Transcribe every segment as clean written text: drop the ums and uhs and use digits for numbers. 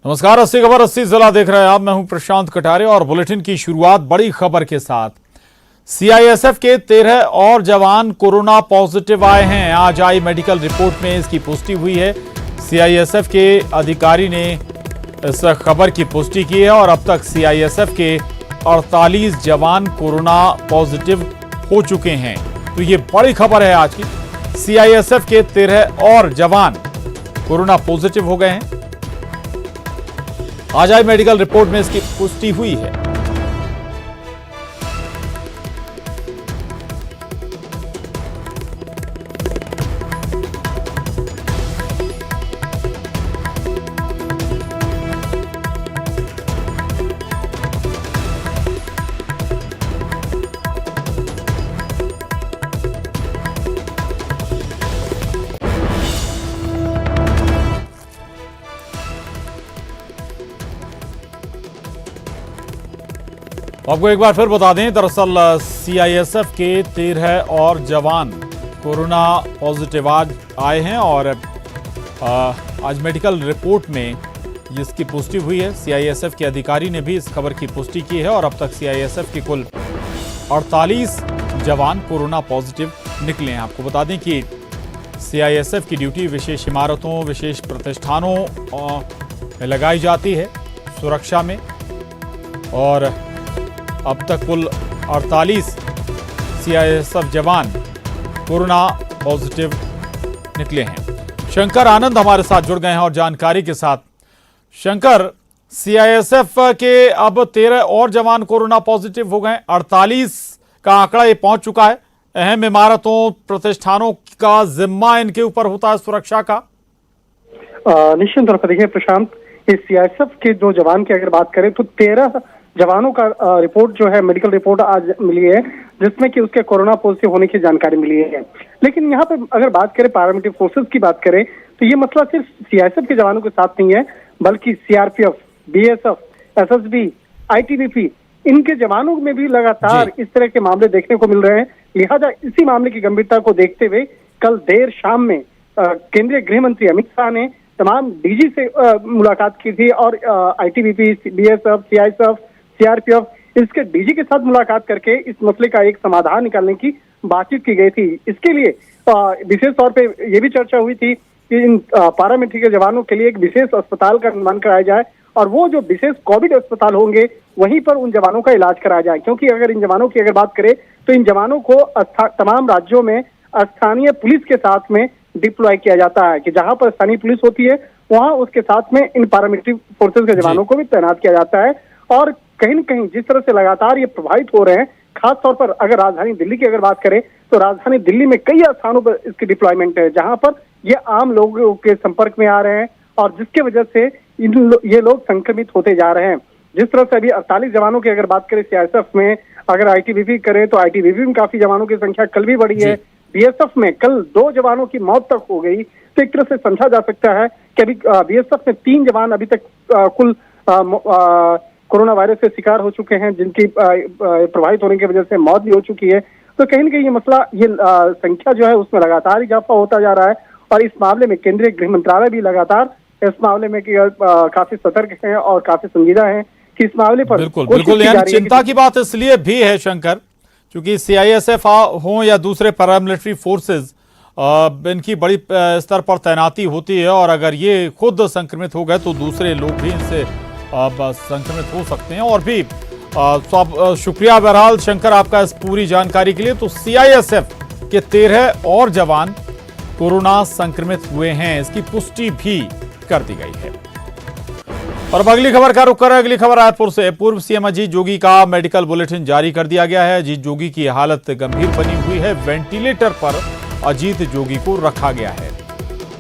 नमस्कार, 80 खबर 80 जिला देख रहे हैं आप। मैं हूं प्रशांत कटारे और बुलेटिन की शुरुआत बड़ी खबर के साथ। सीआईएसएफ के 13 और जवान कोरोना पॉजिटिव आए हैं। आज आई मेडिकल रिपोर्ट में इसकी पुष्टि हुई है। सीआईएसएफ के अधिकारी ने इस खबर की पुष्टि की है और अब तक सीआईएसएफ के 48 जवान कोरोना पॉजिटिव हो चुके हैं। तो ये बड़ी खबर है आज की। सीआईएसएफ के 13 और जवान कोरोना पॉजिटिव हो गए हैं। आज आई मेडिकल रिपोर्ट में इसकी पुष्टि हुई है। आपको एक बार फिर बता दें, दरअसल सीआईएसएफ के 13 और जवान कोरोना पॉजिटिव आज आए हैं और आज मेडिकल रिपोर्ट में इसकी पुष्टि हुई है। सीआईएसएफ के अधिकारी ने भी इस खबर की पुष्टि की है और अब तक सीआईएसएफ के कुल 48 जवान कोरोना पॉजिटिव निकले हैं। आपको बता दें कि सीआईएसएफ की ड्यूटी विशेष इमारतों, विशेष प्रतिष्ठानों में लगाई जाती है सुरक्षा में, और अब तक कुल 48 सीआईएसएफ जवान कोरोना पॉजिटिव निकले हैं। शंकर आनंद हमारे साथ जुड़ गए हैं और जानकारी के साथ। शंकर, सीआईएसएफ के अब 13 और जवान कोरोना पॉजिटिव हो गए, 48 का आंकड़ा ये पहुंच चुका है। अहम इमारतों, प्रतिष्ठानों का जिम्मा इनके ऊपर होता है सुरक्षा का। निश्चित तौर पर देखिए प्रशांत, इस सीआईएसएफ के जो जवान की अगर बात करें तो 13 जवानों का रिपोर्ट जो है, मेडिकल रिपोर्ट आज मिली है, जिसमें कि उसके कोरोना पॉजिटिव होने की जानकारी मिली है। लेकिन यहाँ पे अगर बात करें पैरामिलिट्री फोर्सेस की बात करें तो ये मसला सिर्फ सीआईएसएफ के जवानों के साथ नहीं है, बल्कि सीआरपीएफ, बीएसएफ, एसएसबी, आईटीबीपी, इनके जवानों में भी लगातार इस तरह के मामले देखने को मिल रहे हैं। लिहाजा इसी मामले की गंभीरता को देखते हुए कल देर शाम में केंद्रीय गृह मंत्री अमित शाह ने तमाम डीजी से मुलाकात की थी और आईटीबीपी, बीएसएफ, सीआईएसएफ, सीआरपीएफ, इसके डीजी के साथ मुलाकात करके इस मसले का एक समाधान निकालने की बातचीत की गई थी। इसके लिए विशेष तौर पे ये भी चर्चा हुई थी कि इन पैरामिलिट्री के जवानों के लिए एक विशेष अस्पताल का निर्माण कराया जाए और वो जो विशेष कोविड अस्पताल होंगे वहीं पर उन जवानों का इलाज कराया जाए। क्योंकि अगर इन जवानों की अगर बात करें तो इन जवानों को तमाम राज्यों में स्थानीय पुलिस के साथ में डिप्लॉय किया जाता है कि जहां पर स्थानीय पुलिस होती है वहां उसके साथ में इन पैरामिलिट्री फोर्सेस के जवानों को भी तैनात किया जाता है। और कहीं न कहीं जिस तरह से लगातार ये प्रभावित हो रहे हैं, खास तौर पर अगर राजधानी दिल्ली की अगर बात करें तो राजधानी दिल्ली में कई स्थानों पर इसकी डिप्लॉयमेंट है जहां पर ये आम लोगों के संपर्क में आ रहे हैं और जिसके वजह से ये लोग संक्रमित होते जा रहे हैं। जिस तरह से अभी 48 जवानों की अगर बात करें सीआईएसएफ में, अगर आईटीबीपी करें तो आईटीबीपी में काफी जवानों की संख्या कल भी बढ़ी है। बीएसएफ में कल 2 जवानों की मौत तक हो गई। तो एक तरह से समझा जा सकता है कि अभी बीएसएफ में 3 जवान अभी तक कुल कोरोना वायरस से शिकार हो चुके हैं, जिनकी प्रभावित होने की वजह से मौत भी हो चुकी है। तो कहीं न कहीं ये मसला, ये संख्या जो है उसमें लगातार इजाफा होता जा रहा है और इस मामले में केंद्रीय गृह मंत्रालय भी लगातार इस मामले में काफी सतर्क है और काफी संजीदा है कि इस मामले पर बिल्कुल यानी चिंता की बात इसलिए भी है शंकर, क्योंकि सीआईएसएफ हो या दूसरे पैरामिलिट्री फोर्सेज, इनकी बड़ी स्तर पर तैनाती होती है और अगर ये खुद संक्रमित हो गए तो दूसरे लोग भी इनसे संक्रमित हो सकते हैं। और भी शुक्रिया बहरहाल शंकर आपका इस पूरी जानकारी के लिए। तो सीआईएसएफ के 13 और जवान कोरोना संक्रमित हुए हैं, इसकी पुष्टि भी कर दी गई है। और अब अगली खबर का रुख कर, अगली खबर रायपुर से। पूर्व सीएम अजीत जोगी का मेडिकल बुलेटिन जारी कर दिया गया है। अजीत जोगी की हालत गंभीर बनी हुई है। वेंटिलेटर पर अजीत जोगी को रखा गया है।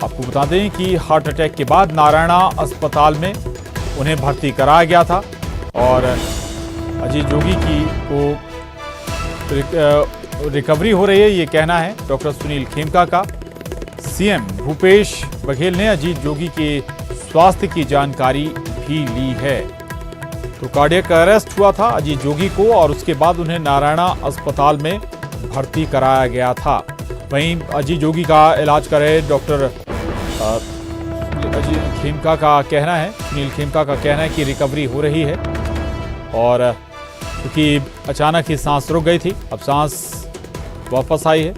आपको बता दें कि हार्ट अटैक के बाद नारायणा अस्पताल में उन्हें भर्ती कराया गया था और अजीत जोगी को रिकवरी हो रही है, ये कहना है डॉक्टर सुनील खेमका का। सीएम भूपेश बघेल ने अजीत जोगी के स्वास्थ्य की जानकारी भी ली है। तो कार्डियक अरेस्ट हुआ था अजीत जोगी को और उसके बाद उन्हें नारायणा अस्पताल में भर्ती कराया गया था। वहीं अजीत जोगी का इलाज कर रहे डॉक्टर खेमका का कहना है, सुनील खेमका का कहना है कि रिकवरी हो रही है और क्योंकि अचानक ही सांस रुक गई थी, अब सांस वापस आई है,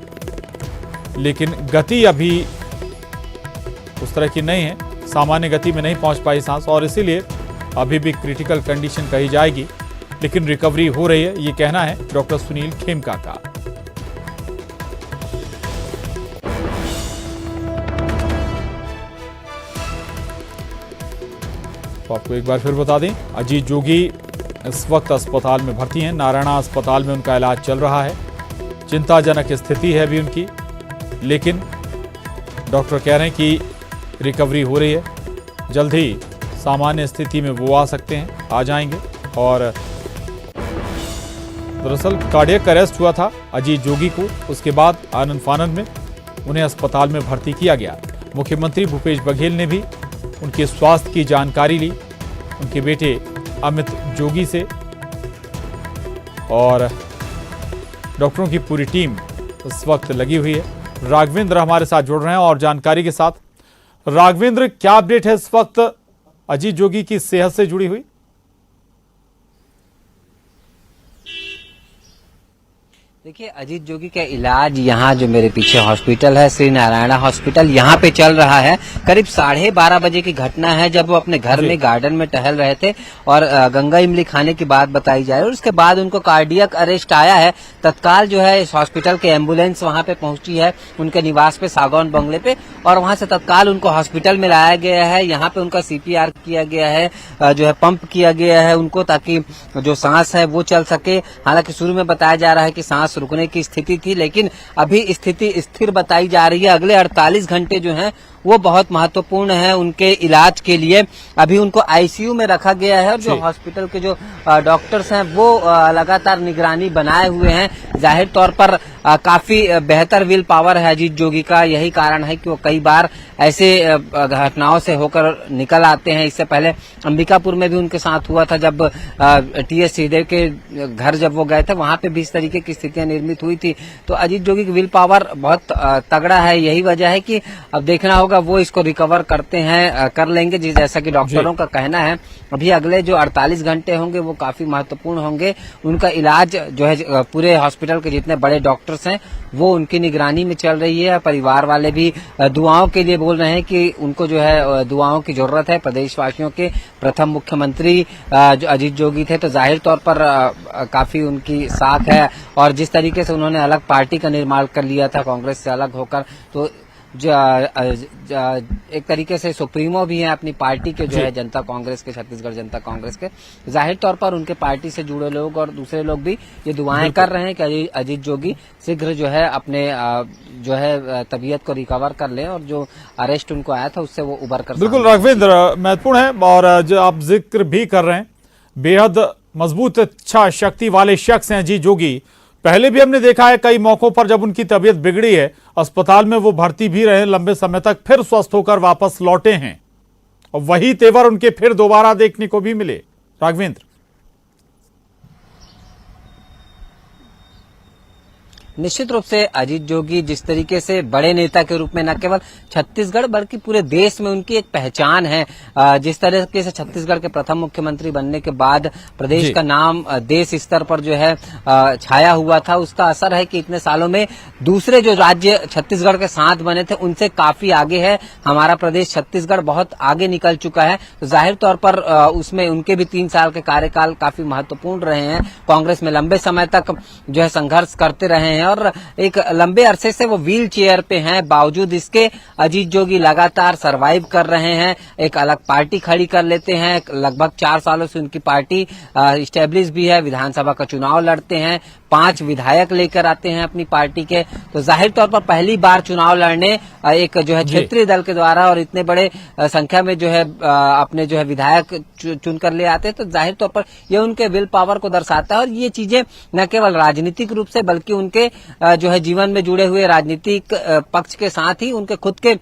लेकिन गति अभी उस तरह की नहीं है, सामान्य गति में नहीं पहुंच पाई सांस और इसीलिए अभी भी क्रिटिकल कंडीशन कही जाएगी, लेकिन रिकवरी हो रही है, ये कहना है डॉक्टर सुनील खेमका का। तो आपको एक बार फिर बता दें, अजीत जोगी इस वक्त अस्पताल में भर्ती हैं, नारायणा अस्पताल में उनका इलाज चल रहा है। चिंताजनक स्थिति है अभी उनकी, लेकिन डॉक्टर कह रहे हैं कि रिकवरी हो रही है, जल्द ही सामान्य स्थिति में वो आ सकते हैं, आ जाएंगे। और दरअसल कार्डियक अरेस्ट हुआ था अजीत जोगी को, उसके बाद आनंद फानंद में उन्हें अस्पताल में भर्ती किया गया। मुख्यमंत्री भूपेश बघेल ने भी उनके स्वास्थ्य की जानकारी ली उनके बेटे अमित जोगी से और डॉक्टरों की पूरी टीम इस वक्त लगी हुई है। राघवेंद्र हमारे साथ जुड़ रहे हैं और जानकारी के साथ। राघवेंद्र, क्या अपडेट है इस वक्त अजीत जोगी की सेहत से जुड़ी हुई? देखिए, अजीत जोगी का इलाज यहाँ जो मेरे पीछे हॉस्पिटल है, श्री नारायणा हॉस्पिटल, यहाँ पे चल रहा है। करीब 12:30 बजे की घटना है, जब वो अपने घर में गार्डन में टहल रहे थे और गंगा इमली खाने की बात बताई जाए और उसके बाद उनको कार्डियक अरेस्ट आया है। तत्काल जो है इस हॉस्पिटल के एम्बुलेंस वहाँ पे पहुंची है उनके निवास पे, सागौन बंगले पे, और वहाँ से तत्काल उनको हॉस्पिटल में लाया गया है। यहाँ पे उनका CPR किया गया है, जो है पंप किया गया है उनको, ताकि जो सांस है वो चल सके। हालांकि शुरू में बताया जा रहा है कि सांस रुकने की स्थिति थी, लेकिन अभी स्थिति स्थिर बताई जा रही है। अगले 48 घंटे जो हैं वो बहुत महत्वपूर्ण है उनके इलाज के लिए। अभी उनको ICU में रखा गया है और जो हॉस्पिटल के जो डॉक्टर्स हैं वो लगातार निगरानी बनाए हुए हैं। जाहिर तौर पर काफी बेहतर विल पावर है अजीत जोगी का, यही कारण है कि वो कई बार ऐसे घटनाओं से होकर निकल आते हैं। इससे पहले अंबिकापुर में भी उनके साथ हुआ था, जब TS सिंहदेव के घर जब वो गए थे, वहां पे भी इस तरीके की स्थितियां निर्मित हुई थी। तो अजीत जोगी की विल पावर बहुत तगड़ा है, यही वजह है कि अब देखना होगा वो इसको रिकवर करते हैं, कर लेंगे, जैसा कि डॉक्टरों का कहना है। अभी अगले जो 48 घंटे होंगे वो काफी महत्वपूर्ण होंगे। उनका इलाज जो है पूरे हॉस्पिटल के जितने बड़े डॉक्टर्स हैं वो उनकी निगरानी में चल रही है। परिवार वाले भी दुआओं के लिए बोल रहे हैं कि उनको जो है दुआओं की जरूरत है। प्रदेशवासियों के प्रथम मुख्यमंत्री जो अजीत जोगी थे, तो जाहिर तौर पर काफी उनकी साख है और जिस तरीके से उन्होंने अलग पार्टी का निर्माण कर लिया था कांग्रेस से अलग होकर, तो एक तरीके से सुप्रीमो भी हैं अपनी पार्टी के, जो है जनता कांग्रेस के, छत्तीसगढ़ जनता कांग्रेस के। जाहिर तौर पर उनके पार्टी से जुड़े लोग और दूसरे लोग भी ये दुआएं कर रहे हैं कि अजीत जोगी शीघ्र जो है अपने जो है तबीयत को रिकवर कर लें और जो अरेस्ट उनको आया था उससे वो उबर कर। बिल्कुल राघवेंद्र, महत्वपूर्ण है और जो आप जिक्र भी कर रहे हैं, बेहद मजबूत इच्छा शक्ति वाले शख्स हैं अजीत जोगी। पहले भी हमने देखा है कई मौकों पर जब उनकी तबीयत बिगड़ी है, अस्पताल में वो भर्ती भी रहे लंबे समय तक, फिर स्वस्थ होकर वापस लौटे हैं और वही तेवर उनके फिर दोबारा देखने को भी मिले। राघवेंद्र, निश्चित रूप से अजीत जोगी जिस तरीके से बड़े नेता के रूप में न केवल छत्तीसगढ़ बल्कि पूरे देश में उनकी एक पहचान है। जिस तरीके से छत्तीसगढ़ के प्रथम मुख्यमंत्री बनने के बाद प्रदेश का नाम देश स्तर पर जो है छाया हुआ था, उसका असर है कि इतने सालों में दूसरे जो राज्य छत्तीसगढ़ के साथ बने थे उनसे काफी आगे है हमारा प्रदेश छत्तीसगढ़, बहुत आगे निकल चुका है। तो जाहिर तौर पर उसमें उनके भी 3 साल के कार्यकाल काफी महत्वपूर्ण रहे हैं। कांग्रेस में लंबे समय तक जो है संघर्ष करते रहे हैं और एक लंबे अरसे से वो व्हील चेयर पे हैं। बावजूद इसके अजीत जोगी लगातार सरवाइव कर रहे हैं, एक अलग पार्टी खड़ी कर लेते हैं। लगभग 4 सालों से उनकी पार्टी स्टैब्लिश भी है, विधानसभा का चुनाव लड़ते हैं, 5 विधायक लेकर आते हैं अपनी पार्टी के। तो जाहिर तौर पर पहली बार चुनाव लड़ने एक जो है क्षेत्रीय दल के द्वारा और इतने बड़े संख्या में जो है अपने जो है विधायक चुन कर ले आते हैं, तो जाहिर तौर पर ये उनके विल पावर को दर्शाता है। और ये चीजें न केवल राजनीतिक रूप से बल्कि उनके जो है जीवन में जुड़े हुए राजनीतिक पक्ष के साथ ही उनके खुद के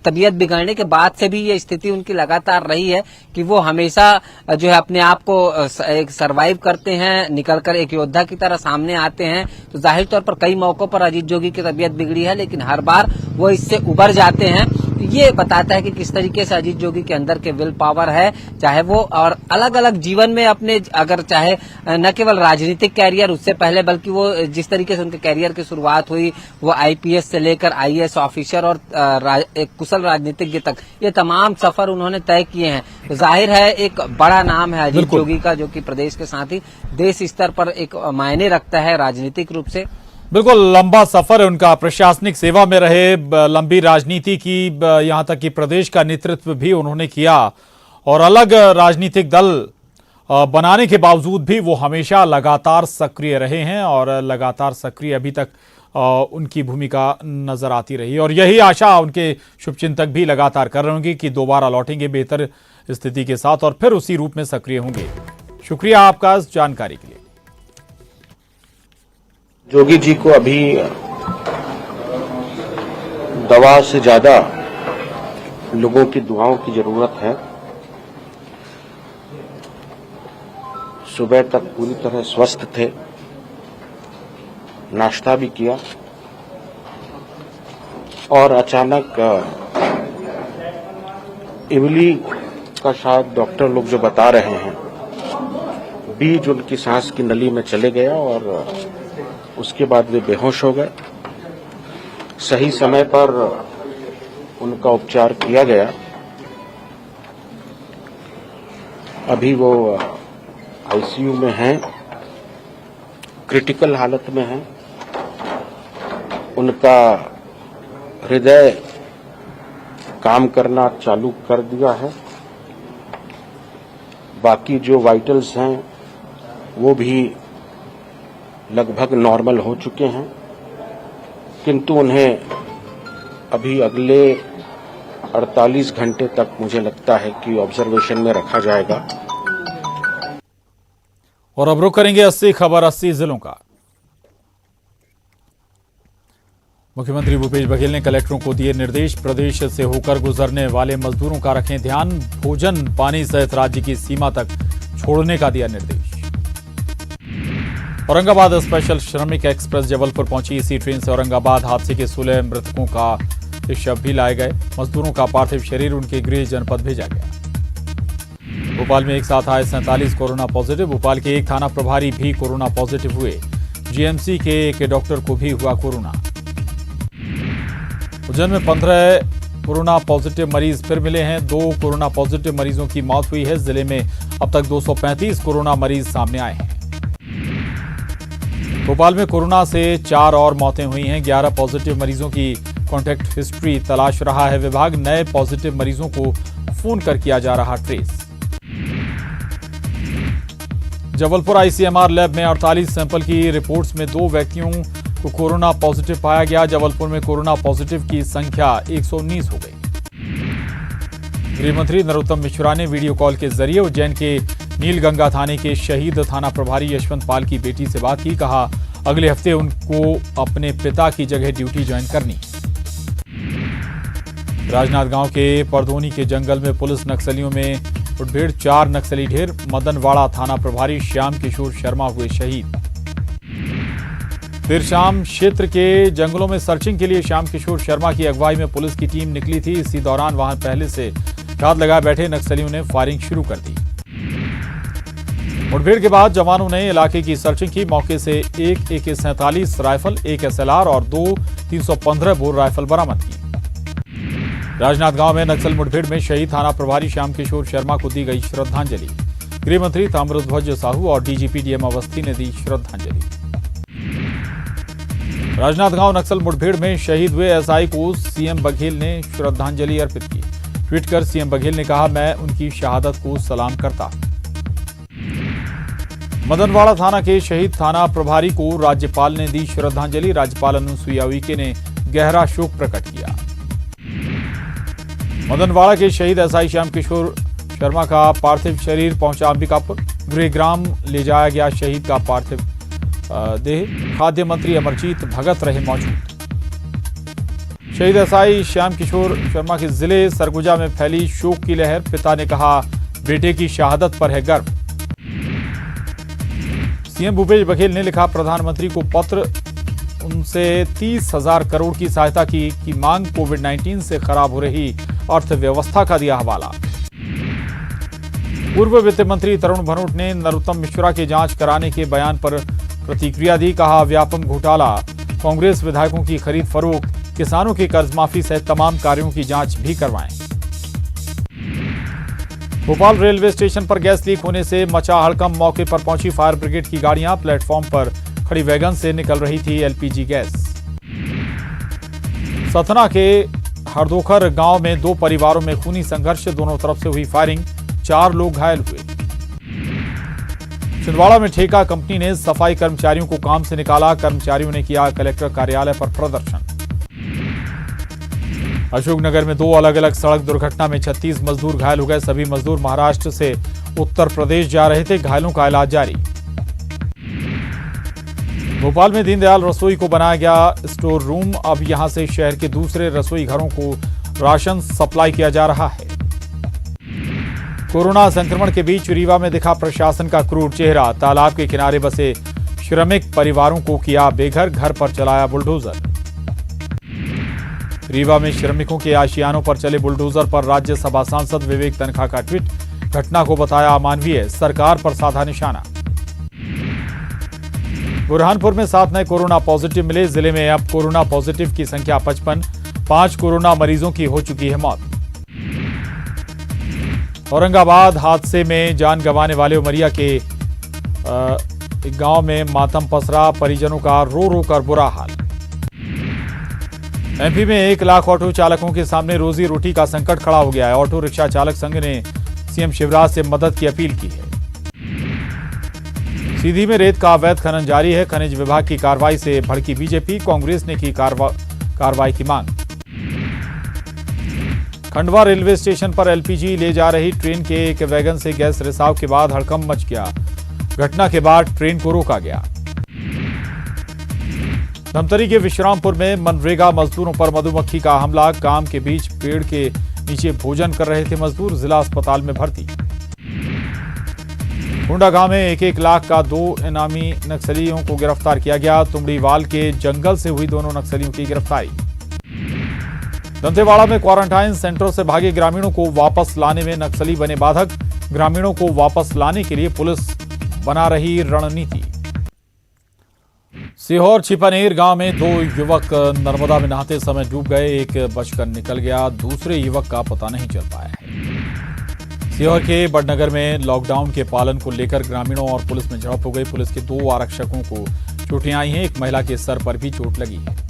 तबीयत बिगड़ने के बाद से भी ये स्थिति उनकी लगातार रही है कि वो हमेशा जो है अपने आप को एक सरवाइव करते हैं, निकलकर एक योद्धा की तरह सामने आते हैं। तो जाहिर तौर पर कई मौकों पर अजीत जोगी की तबीयत बिगड़ी है, लेकिन हर बार वो इससे उबर जाते हैं। तो ये बताता है कि किस तरीके से अजीत जोगी के अंदर के विल पावर है, चाहे वो और अलग अलग जीवन में अपने अगर चाहे न केवल राजनीतिक कैरियर उससे पहले बल्कि वो जिस तरीके से उनके कैरियर की शुरुआत हुई, वो आईपीएस से लेकर आईएएस ऑफिसर और एक कुशल राजनीतिज्ञ तक, ये तमाम सफर उन्होंने तय किए हैं। तो जाहिर है एक बड़ा नाम है अजीत जोगी का, जो कि प्रदेश के साथ ही देश स्तर पर एक मायने रखता है राजनीतिक रूप से। बिल्कुल लंबा सफर है उनका, प्रशासनिक सेवा में रहे, लंबी राजनीति की, यहां तक कि प्रदेश का नेतृत्व भी उन्होंने किया और अलग राजनीतिक दल बनाने के बावजूद भी वो हमेशा लगातार सक्रिय रहे हैं और लगातार सक्रिय अभी तक उनकी भूमिका नजर आती रही और यही आशा उनके शुभचिंतक भी लगातार कर रहे होंगे कि दोबारा लौटेंगे बेहतर स्थिति के साथ और फिर उसी रूप में सक्रिय होंगे। शुक्रिया आपका इस जानकारी के लिए। जोगी जी को अभी दवा से ज्यादा लोगों की दुआओं की जरूरत है। सुबह तक पूरी तरह स्वस्थ थे, नाश्ता भी किया और अचानक इमली का शायद डॉक्टर लोग जो बता रहे हैं, बीज उनकी सांस की नली में चले गया और उसके बाद वे बेहोश हो गए। सही समय पर उनका उपचार किया गया। अभी वो आईसीयू में हैं, क्रिटिकल हालत में हैं। उनका हृदय काम करना चालू कर दिया है। बाकी जो वाइटल्स हैं वो भी लगभग नॉर्मल हो चुके हैं, किंतु उन्हें अभी अगले 48 घंटे तक मुझे लगता है कि ऑब्जर्वेशन में रखा जाएगा। और अब रुक करेंगे 80 खबर 80 जिलों का। मुख्यमंत्री भूपेश बघेल ने कलेक्टरों को दिए निर्देश, प्रदेश से होकर गुजरने वाले मजदूरों का रखें ध्यान, भोजन पानी सहित राज्य की सीमा तक छोड़ने का दिया निर्देश। औरंगाबाद स्पेशल श्रमिक एक्सप्रेस जबलपुर पहुंची। इसी ट्रेन से औरंगाबाद हादसे के 16 मृतकों का शव भी लाए गए। मजदूरों का पार्थिव शरीर उनके गृह जनपद भेजा गया। भोपाल में एक साथ आए 47 कोरोना पॉजिटिव। भोपाल के एक थाना प्रभारी भी कोरोना पॉजिटिव हुए। जीएमसी के एक डॉक्टर को भी हुआ कोरोना। उज्जैन में 15 कोरोना पॉजिटिव मरीज फिर मिले हैं। 2 कोरोना पॉजिटिव मरीजों की मौत हुई है। जिले में अब तक 235 कोरोना मरीज सामने आए हैं। भोपाल में कोरोना से 4 और मौतें हुई हैं। 11 पॉजिटिव मरीजों की कॉन्टैक्ट हिस्ट्री तलाश रहा है विभाग। नए पॉजिटिव मरीजों को फोन कर किया जा रहा ट्रेस। जबलपुर आईसीएमआर लैब में 48 सैंपल की रिपोर्ट्स में 2 व्यक्तियों को कोरोना पॉजिटिव पाया गया। जबलपुर में कोरोना पॉजिटिव की संख्या 119 हो गई। गृह मंत्री नरोत्तम मिश्रा ने वीडियो कॉल के जरिए उज्जैन के नीलगंगा थाने के शहीद थाना प्रभारी यशवंत पाल की बेटी से बात की। कहा अगले हफ्ते उनको अपने पिता की जगह ड्यूटी ज्वाइन करनी। राजनांदगांव के परधोनी के जंगल में पुलिस नक्सलियों में मुठभेड़, 4 नक्सली ढेर। मदनवाड़ा थाना प्रभारी श्याम किशोर शर्मा हुए शहीद। देर शाम क्षेत्र के जंगलों में सर्चिंग के लिए श्याम किशोर शर्मा की अगुवाई में पुलिस की टीम निकली थी। इसी दौरान वहां पहले से घात लगाए बैठे नक्सलियों ने फायरिंग शुरू कर दी। मुठभेड़ के बाद जवानों ने इलाके की सर्चिंग की। मौके से एक AK-47 राइफल, 1 SLR और 2 315 बोर राइफल बरामद की। राजनांदगांव में नक्सल मुठभेड़ में शहीद थाना प्रभारी श्याम किशोर शर्मा को दी गई श्रद्धांजलि। गृह मंत्री ताम्रध्वज साहू और डीजीपी DM अवस्थी ने दी श्रद्धांजलि। राजनांदगांव नक्सल मुठभेड़ में शहीद हुए SI को सीएम बघेल ने श्रद्धांजलि अर्पित की। ट्वीट कर सीएम बघेल ने कहा, मैं उनकी शहादत को सलाम करता हूं। मदनवाड़ा थाना के शहीद थाना प्रभारी को राज्यपाल ने दी श्रद्धांजलि। राज्यपाल अनुसुईया उइके ने गहरा शोक प्रकट किया। मदनवाड़ा के शहीद SI श्याम किशोर शर्मा का पार्थिव शरीर पहुंचा अंबिकापुर। गृहग्राम ले जाया गया शहीद का पार्थिव देह। खाद्य मंत्री अमरजीत भगत रहे मौजूद। शहीद SI श्याम किशोर शर्मा के जिले सरगुजा में फैली शोक की लहर। पिता ने कहा, बेटे की शहादत पर है गर्व। सीएम भूपेश बघेल ने लिखा प्रधानमंत्री को पत्र, उनसे 30,000 करोड़ की सहायता की मांग। कोविड-19 से खराब हो रही अर्थव्यवस्था का दिया हवाला। पूर्व वित्त मंत्री तरुण भनोट ने नरोत्तम मिश्रा की जांच कराने के बयान पर प्रतिक्रिया दी। कहा, व्यापम घोटाला, कांग्रेस विधायकों की खरीद फरोख्त, किसानों की कर्ज माफी सहित तमाम कार्यों की जांच भी करवाएं। भोपाल रेलवे स्टेशन पर गैस लीक होने से मचा हड़कंप। मौके पर पहुंची फायर ब्रिगेड की गाड़ियां। प्लेटफॉर्म पर खड़ी वैगन से निकल रही थी एलपीजी गैस। सतना के हरदोखर गांव में 2 परिवारों में खूनी संघर्ष। दोनों तरफ से हुई फायरिंग, 4 लोग घायल हुए। छिंदवाड़ा में ठेका कंपनी ने सफाई कर्मचारियों को काम से निकाला। कर्मचारियों ने किया कलेक्टर कार्यालय पर प्रदर्शन। अशोकनगर में 2 अलग अलग सड़क दुर्घटना में 36 मजदूर घायल हो गए। सभी मजदूर महाराष्ट्र से उत्तर प्रदेश जा रहे थे। घायलों का इलाज जारी। भोपाल में दीनदयाल रसोई को बनाया गया स्टोर रूम। अब यहां से शहर के दूसरे रसोई घरों को राशन सप्लाई किया जा रहा है। कोरोना संक्रमण के बीच रीवा में दिखा प्रशासन का क्रूर चेहरा। तालाब के किनारे बसे श्रमिक परिवारों को किया बेघर। घर पर चलाया बुलडोजर। रीवा में श्रमिकों के आशियानों पर चले बुलडोजर पर राज्यसभा सांसद विवेक तनखा का ट्वीट। घटना को बताया अमानवीय, सरकार पर साधा निशाना। बुरहानपुर में 7 नए कोरोना पॉजिटिव मिले। जिले में अब कोरोना पॉजिटिव की संख्या 55। 5 कोरोना मरीजों की हो चुकी है मौत। औरंगाबाद हादसे में जान गंवाने वाले उमरिया के एक गांव में मातम पसरा। परिजनों का रो रो कर बुरा हाल। एमपी में 1 लाख ऑटो चालकों के सामने रोजी रोटी का संकट खड़ा हो गया है। ऑटो रिक्शा चालक संघ ने सीएम शिवराज से मदद की अपील की है। सीधी में रेत का अवैध खनन जारी है। खनिज विभाग की कार्रवाई से भड़की बीजेपी। कांग्रेस ने की कार्रवाई की मांग। खंडवा रेलवे स्टेशन पर एलपीजी ले जा रही ट्रेन के एक वैगन से गैस रिसाव के बाद हड़कंप मच गया। घटना के बाद ट्रेन को रोका गया। धमतरी के विश्रामपुर में मनरेगा मजदूरों पर मधुमक्खी का हमला। काम के बीच पेड़ के नीचे भोजन कर रहे थे मजदूर। जिला अस्पताल में भर्ती। हुंडा गांव में 1-1 लाख का 2 इनामी नक्सलियों को गिरफ्तार किया गया। तुमड़ीवाल के जंगल से हुई दोनों नक्सलियों की गिरफ्तारी। दंतेवाड़ा में क्वारंटाइन सेंटरों से भागे ग्रामीणों को वापस लाने में नक्सली बने बाधक। ग्रामीणों को वापस लाने के लिए पुलिस बना रही रणनीति। सीहोर छिपानेर गांव में 2 युवक नर्मदा में नहाते समय डूब गए। एक बचकर निकल गया, दूसरे युवक का पता नहीं चल पाया है। सीहोर के बड़नगर में लॉकडाउन के पालन को लेकर ग्रामीणों और पुलिस में झड़प हो गई। पुलिस के 2 आरक्षकों को चोटें आई हैं। एक महिला के सर पर भी चोट लगी है।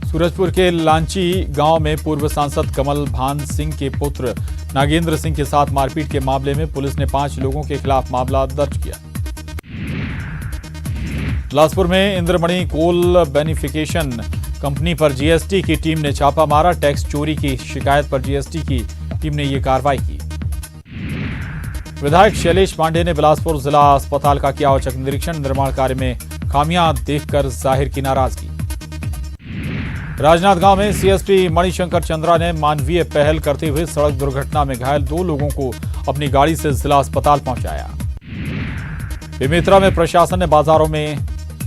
सूरजपुर के लांची गांव में पूर्व सांसद कमल भान सिंह के पुत्र नागेंद्र सिंह के साथ मारपीट के मामले में पुलिस ने 5 लोगों के खिलाफ मामला दर्ज किया। बिलासपुर में इंद्रमणि कोल बेनिफिकेशन कंपनी पर जीएसटी की टीम ने छापा मारा। टैक्स चोरी की शिकायत पर जीएसटी की टीम ने यह कार्रवाई की। विधायक शैलेश पांडे ने बिलासपुर जिला अस्पताल का किया औचक निरीक्षण। निर्माण कार्य में खामियां देखकर जाहिर की नाराजगी। राजनांदगांव में सीएसपी मणिशंकर चंद्रा ने मानवीय पहल करते हुए सड़क दुर्घटना में घायल 2 लोगों को अपनी गाड़ी से जिला अस्पताल पहुंचाया। बेमेतरा में प्रशासन ने बाजारों में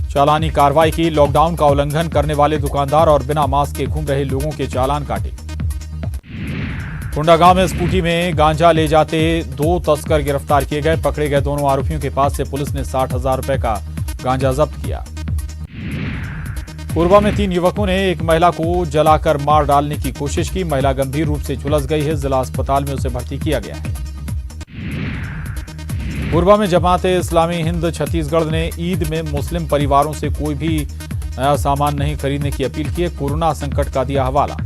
चालानी कार्रवाई की। लॉकडाउन का उल्लंघन करने वाले दुकानदार और बिना मास्क के घूम रहे लोगों के चालान काटे। कोंडागांव में स्कूटी में गांजा ले जाते 2 तस्कर गिरफ्तार किए गए। पकड़े गए दोनों आरोपियों के पास से पुलिस ने 60,000 रुपए का गांजा जब्त किया। कोरबा में 3 युवकों ने एक महिला को जलाकर मार डालने की कोशिश की। महिला गंभीर रूप से झुलस गई है। जिला अस्पताल में उसे भर्ती किया गया है। कोरबा में जमाते इस्लामी हिंद छत्तीसगढ़ ने ईद में मुस्लिम परिवारों से कोई भी नया सामान नहीं खरीदने की अपील की है। कोरोना संकट का दिया हवाला।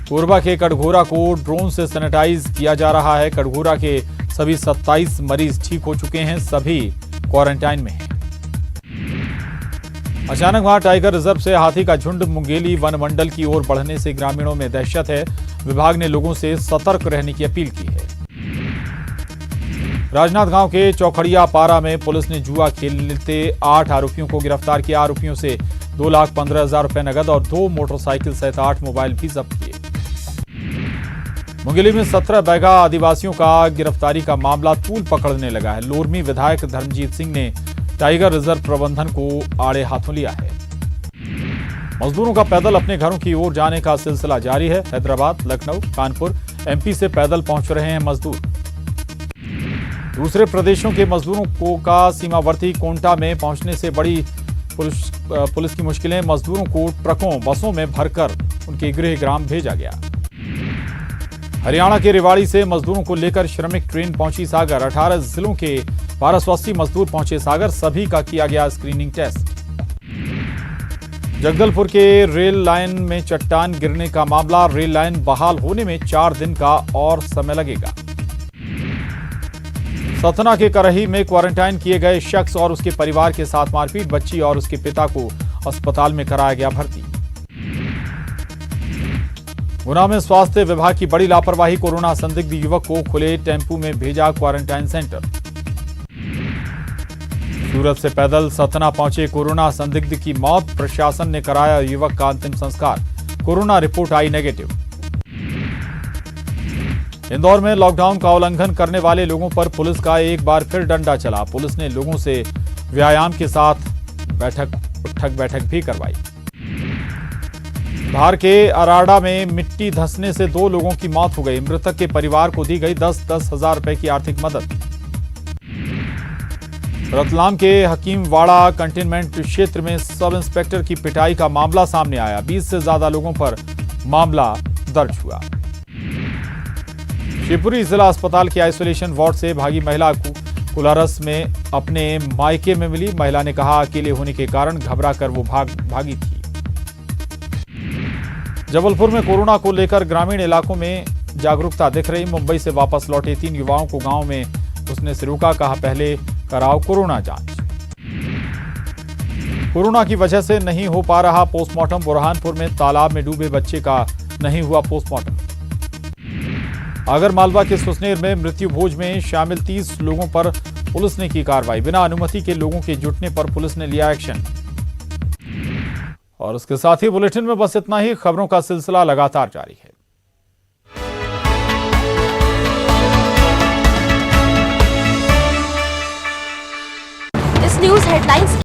कोरबा के कटघोरा को ड्रोन से सैनिटाइज किया जा रहा है। कटघोरा के सभी 27 मरीज ठीक हो चुके हैं। सभी क्वारंटाइन में हैं। अचानक वहां टाइगर रिजर्व से हाथी का झुंड मुंगेली वन मंडल की ओर बढ़ने से ग्रामीणों में दहशत है। विभाग ने लोगों से सतर्क रहने की अपील की है। राजनांदगांव के चौखड़िया पारा में पुलिस ने जुआ खेलते 8 आरोपियों को गिरफ्तार किया। आरोपियों से 2,15,000 रुपए नगद और 2 मोटरसाइकिल सहित 8 मोबाइल भी जब्त किए। मुंगेली में 17 बैगा आदिवासियों का गिरफ्तारी का मामला तूल पकड़ने लगा है। लोरमी विधायक धर्मजीत सिंह ने टाइगर रिजर्व प्रबंधन को आड़े हाथों लिया है। मजदूरों का पैदल अपने घरों की ओर जाने का सिलसिला जारी है। हैदराबाद, लखनऊ, कानपुर, एमपी से पैदल पहुंच रहे हैं मजदूर। दूसरे प्रदेशों के मजदूरों को का सीमावर्ती कोंटा में पहुंचने से बड़ी पुलिस की मुश्किलें। मजदूरों को ट्रकों, बसों में भरकर उनके गृह ग्राम भेजा गया। हरियाणा के रेवाड़ी से मजदूरों को लेकर श्रमिक ट्रेन पहुंची सागर। 18 जिलों के 1280 मजदूर पहुंचे सागर। सभी का किया गया स्क्रीनिंग टेस्ट। जगदलपुर के रेल लाइन में चट्टान गिरने का मामला। रेल लाइन बहाल होने में 4 दिन का और समय लगेगा। सतना के करही में क्वारंटाइन किए गए शख्स और उसके परिवार के साथ मारपीट। बच्ची और उसके पिता को अस्पताल में कराया गया भर्ती। गुना में स्वास्थ्य विभाग की बड़ी लापरवाही। कोरोना संदिग्ध युवक को खुले टेम्पू में भेजा क्वारंटाइन सेंटर। सूरत से पैदल सतना पहुंचे कोरोना संदिग्ध की मौत। प्रशासन ने कराया युवक का अंतिम संस्कार। कोरोना रिपोर्ट आई नेगेटिव। इंदौर में लॉकडाउन का उल्लंघन करने वाले लोगों पर पुलिस का एक बार फिर डंडा चला। पुलिस ने लोगों से व्यायाम के साथ उठक बैठक भी करवाई। धार के अराड़ा में मिट्टी धंसने से 2 लोगों की मौत हो गई। मृतक के परिवार को दी गई 10-10 हजार रुपए की आर्थिक मदद। रतलाम के हकीमवाड़ा कंटेनमेंट क्षेत्र में सब इंस्पेक्टर की पिटाई का मामला सामने आया। 20 से ज्यादा लोगों पर मामला दर्ज हुआ। शिवपुरी जिला अस्पताल के आइसोलेशन वार्ड से भागी महिला कुलारस में अपने मायके में मिली। महिला ने कहा अकेले होने के कारण घबराकर वो भागी थी। जबलपुर में कोरोना को लेकर ग्रामीण इलाकों में जागरूकता दिख रही। मुंबई से वापस लौटे 3 युवाओं को गांव में उसने से रोका। कहा पहले कराओ कोरोना जांच। कोरोना की वजह से नहीं हो पा रहा पोस्टमार्टम। बुरहानपुर में तालाब में डूबे बच्चे का नहीं हुआ पोस्टमार्टम। आगर मालवा के सुसनेर में मृत्यु भोज में शामिल 30 लोगों पर पुलिस ने की कार्रवाई। बिना अनुमति के लोगों के जुटने पर पुलिस ने लिया एक्शन। और उसके साथ ही बुलेटिन में बस इतना ही। खबरों का सिलसिला लगातार जारी है। इस न्यूज हेडलाइंस